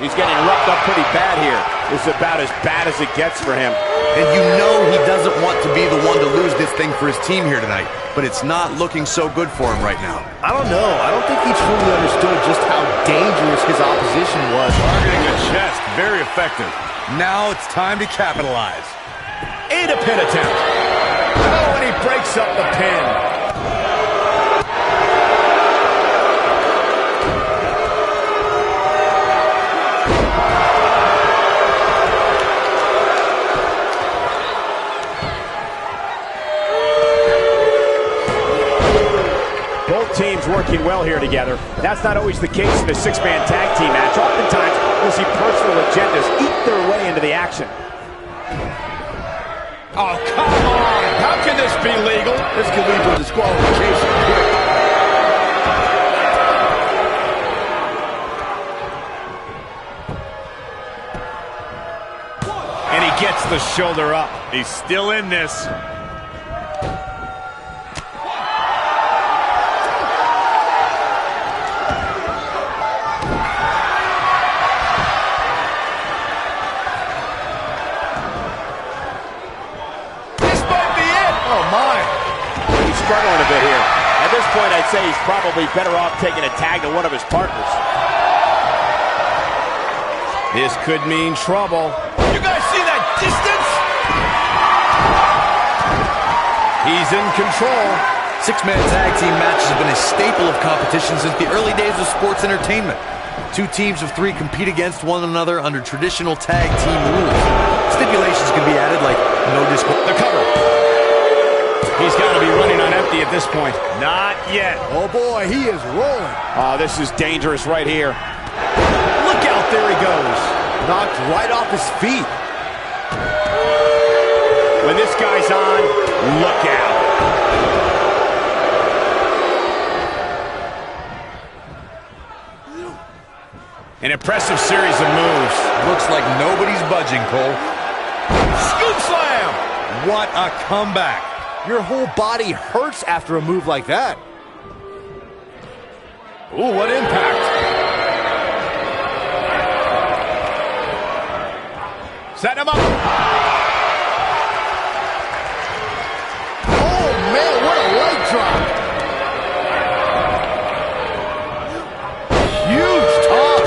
He's getting roughed up pretty bad here. This is about as bad as it gets for him. And you know he doesn't want to be the one to lose this thing for his team here tonight. But it's not looking so good for him right now. I don't know. I don't think he truly understood just how dangerous his opposition was. Targeting the chest, very effective. Now it's time to capitalize. And a pin attempt. Oh, and he breaks up the pin. Both teams working well here together. That's not always the case in a six-man tag team match. Oftentimes, you'll see personal agendas eat their way into the action. Oh, come on! How can this be legal? This could lead to disqualification quick. And he gets the shoulder up. He's still in this. Struggling a bit here. At this point, I'd say he's probably better off taking a tag to one of his partners. This could mean trouble. You guys see that distance? He's in control. Six-man tag team matches have been a staple of competition since the early days of sports entertainment. Two teams of three compete against one another under traditional tag team rules. Stipulations can be added like no The cover. He's got to be running on empty at this point. Not yet. Oh boy, he is rolling. Oh, this is dangerous right here. Look out, there he goes. Knocked right off his feet. When this guy's on, look out. An impressive series of moves. Looks like nobody's budging, Cole. Scoop slam! What a comeback. Your whole body hurts after a move like that. Ooh, what impact. Set him up. Oh, man, what a leg drop. Huge toss.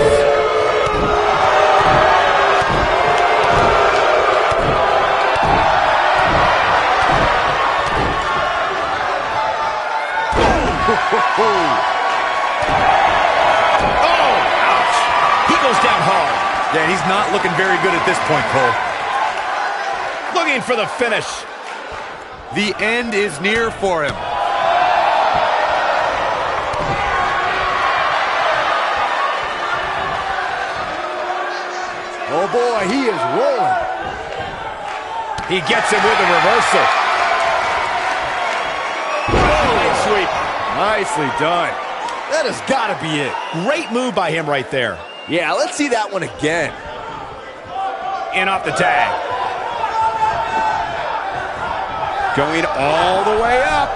Oh, ouch. He goes down hard. Yeah, he's not looking very good at this point, Cole. Looking for the finish. The end is near for him. Oh, boy, he is rolling. He gets him with a reversal. Leg sweep. Nicely done. That has got to be it. Great move by him right there. Yeah, let's see that one again. In off the tag. Going all the way up.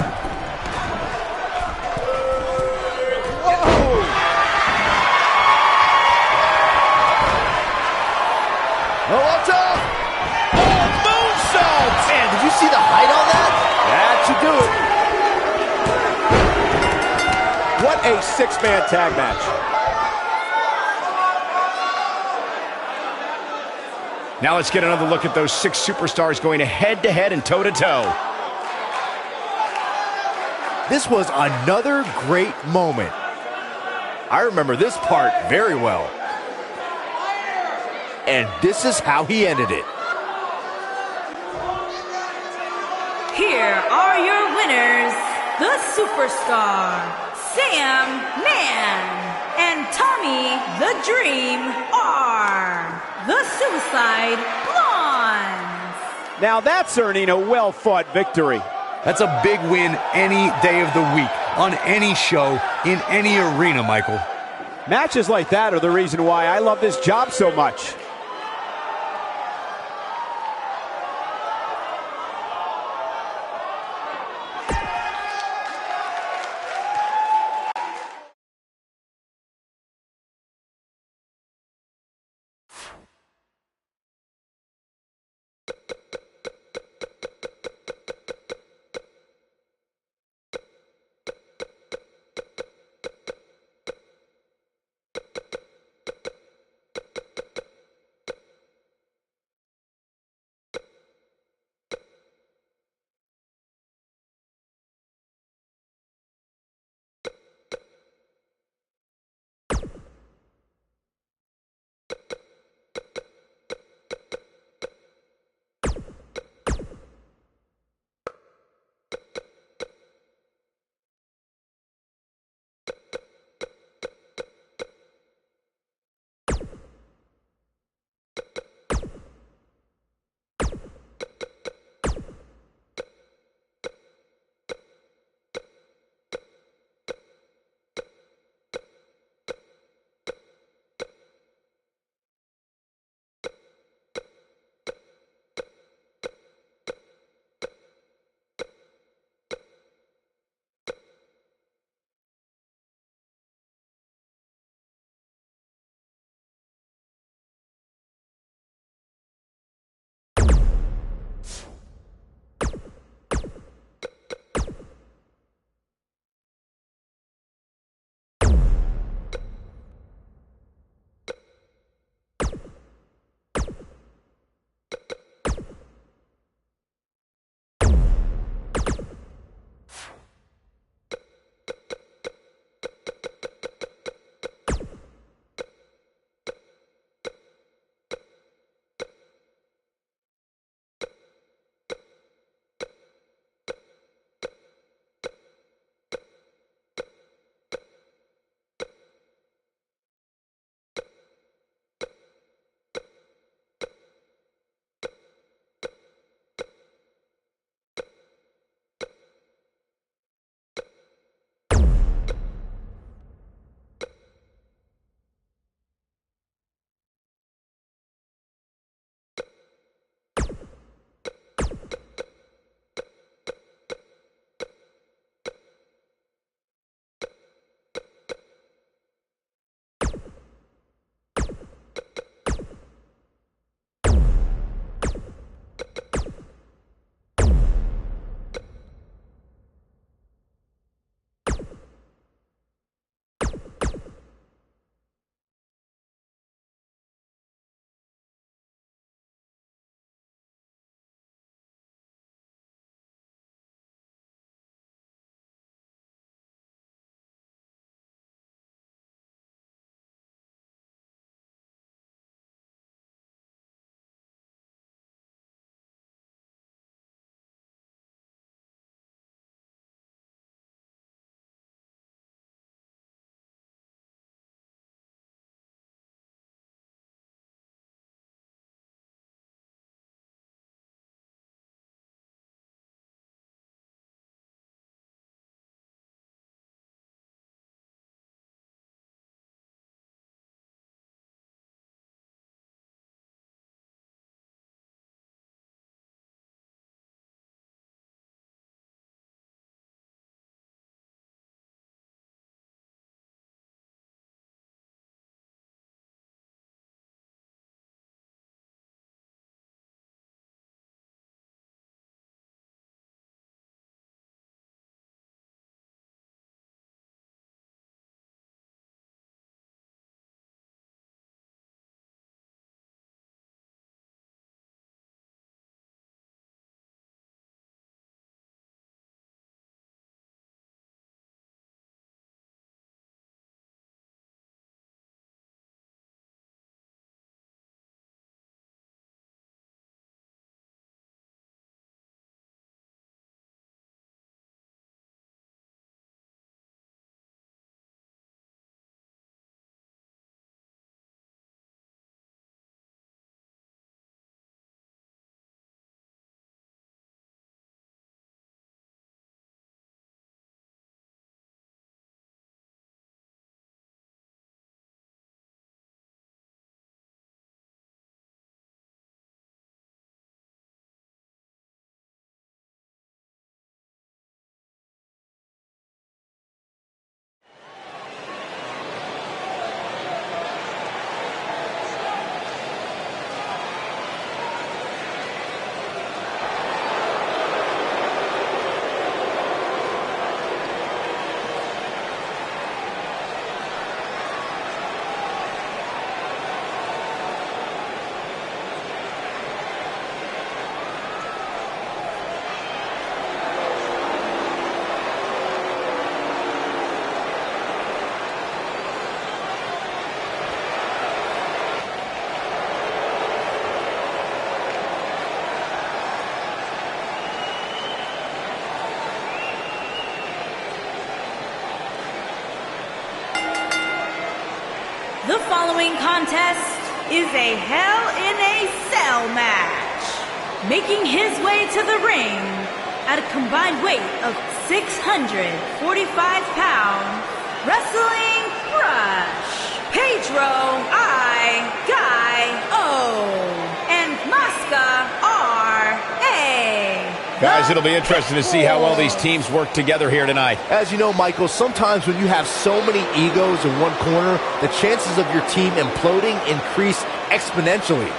Whoa! Oh, what's up? Oh, moonsault! Man, did you see the height on that? That should do it. What a six-man tag match. Now let's get another look at those six superstars going head-to-head and toe-to-toe. This was another great moment. I remember this part very well. And this is how he ended it. Here are your winners, the Superstar, Sam Man, and Tommy the Dream are the Suicide Blondes. Now that's earning a well-fought victory. That's a big win any day of the week, on any show, in any arena, Michael. Matches like that are the reason why I love this job so much. The following contest is a Hell in a Cell match. Making his way to the ring at a combined weight of 645 pounds, Wrestling Crush, Pedro I-Guy-O, and Masca R.A. Guys, it'll be interesting to see how well these teams work together here tonight. As you know, Michael, sometimes when you have so many egos in one corner, the chances of your team imploding increase exponentially.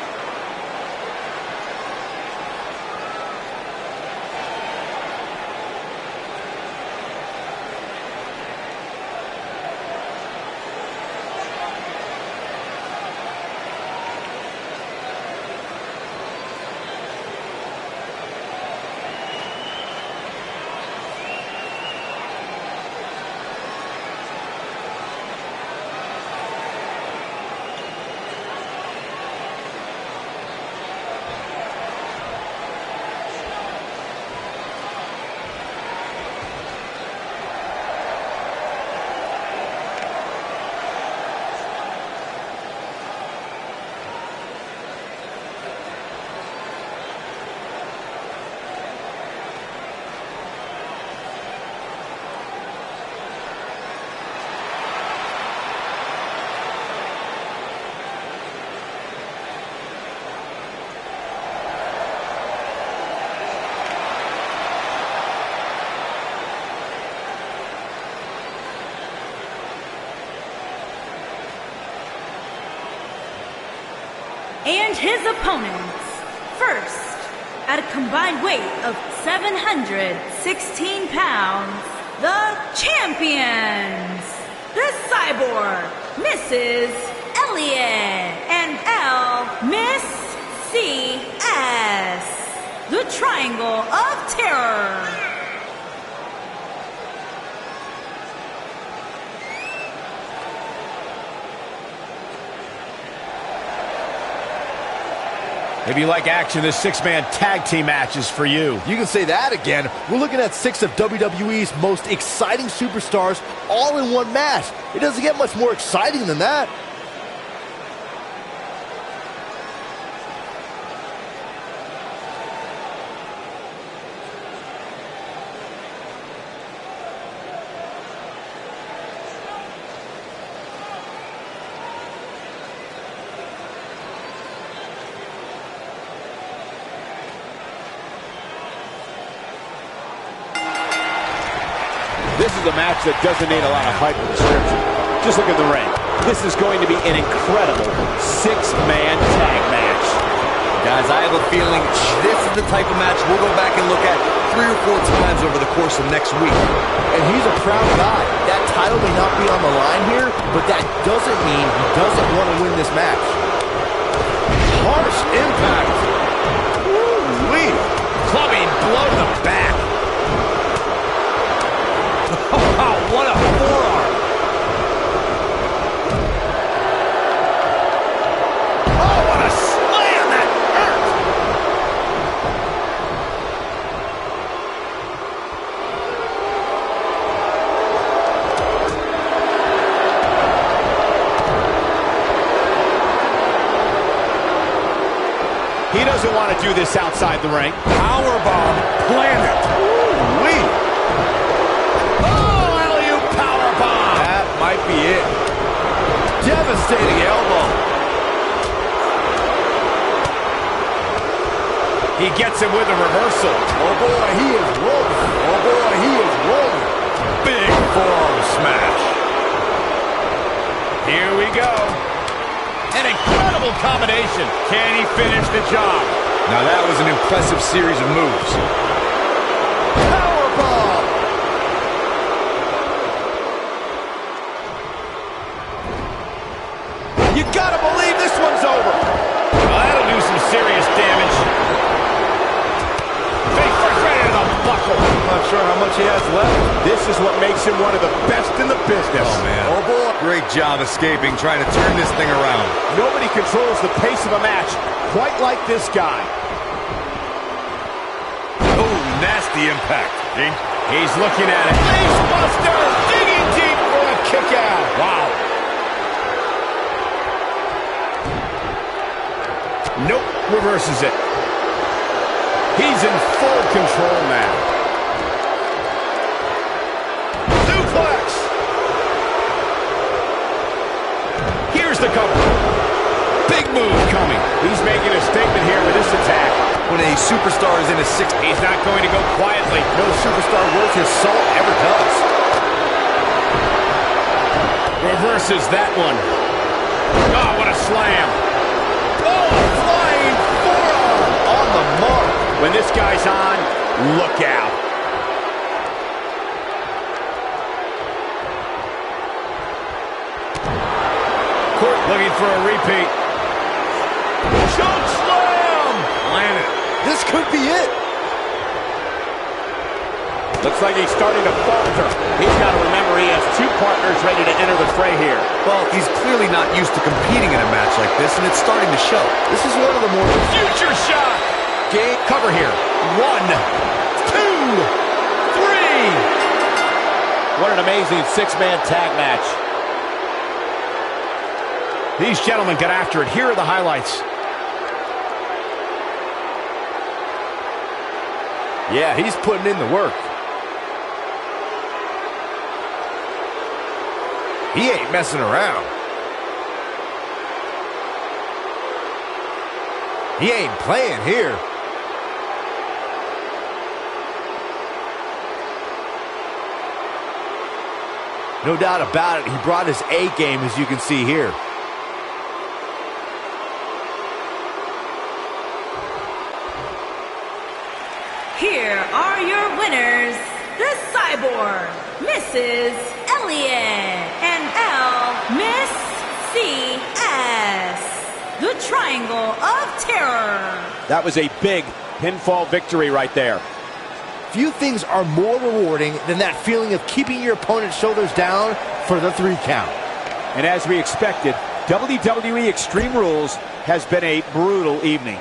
And his opponents, first, at a combined weight of 716 pounds, the champions, the Cyborg, Mrs. Elliott, and Miss CS, the Triangle of Terror. If you like action, this six-man tag team match is for you. You can say that again. We're looking at 6 of WWE's most exciting superstars all in one match. It doesn't get much more exciting than that. This is a match that doesn't need a lot of hype or description. Just look at the ring. This is going to be an incredible six-man tag match. Guys, I have a feeling this is the type of match we'll go back and look at 3 or 4 times over the course of next week. And he's a proud guy. That title may not be on the line here, but that doesn't mean he doesn't want to win this match. Harsh impact. Woo-wee. Clubbing blow to the back. Oh, what a forearm. Oh, what a slam. That hurt. He doesn't want to do this outside the ring. Powerbomb planted. Ooh-wee. Might be it. Devastating elbow. He gets him with a reversal. Oh boy, he is rolling. Oh boy, he is rolling. Big forearm smash. Here we go. An incredible combination. Can he finish the job? Now that was an impressive series of moves. Powerbomb. You gotta believe this one's over. Well, that'll do some serious damage. Face first right into the buckle. I'm not sure how much he has left. This is what makes him one of the best in the business. Oh, man. Oh boy. Great job escaping, trying to turn this thing around. Nobody controls the pace of a match quite like this guy. Oh, nasty impact. He's looking at it. Face buster, digging deep for a kick out. Wow. Reverses it. He's in full control now. Suplex. Here's the cover. Big move coming. He's making a statement here with this attack. When a superstar is in a six, He's not going to go quietly. No superstar worth his salt ever does. Reverses that one. Oh, what a slam. Oh, flying forearm. On the mark. When this guy's on, look out. Court looking for a repeat. Choke slam. Landed. This could be it. Looks like he's starting to falter. He's got to remember he has two partners ready to enter the fray here. well, he's clearly not used to competing in a match like this, and it's starting to show. This is one of the more Future shot. Game cover here. 1, 2, 3. What an amazing six-man tag match. These gentlemen got after it. Here are the highlights. Yeah, he's putting in the work. He ain't messing around. He ain't playing here. No doubt about it, he brought his A game, as you can see here. Here are your winners, the Cyborg, Mrs. Elliott, and Miss CS, the Triangle of Terror. That was a big pinfall victory right there. Few things are more rewarding than that feeling of keeping your opponent's shoulders down for the 3 count. And as we expected, WWE Extreme Rules has been a brutal evening.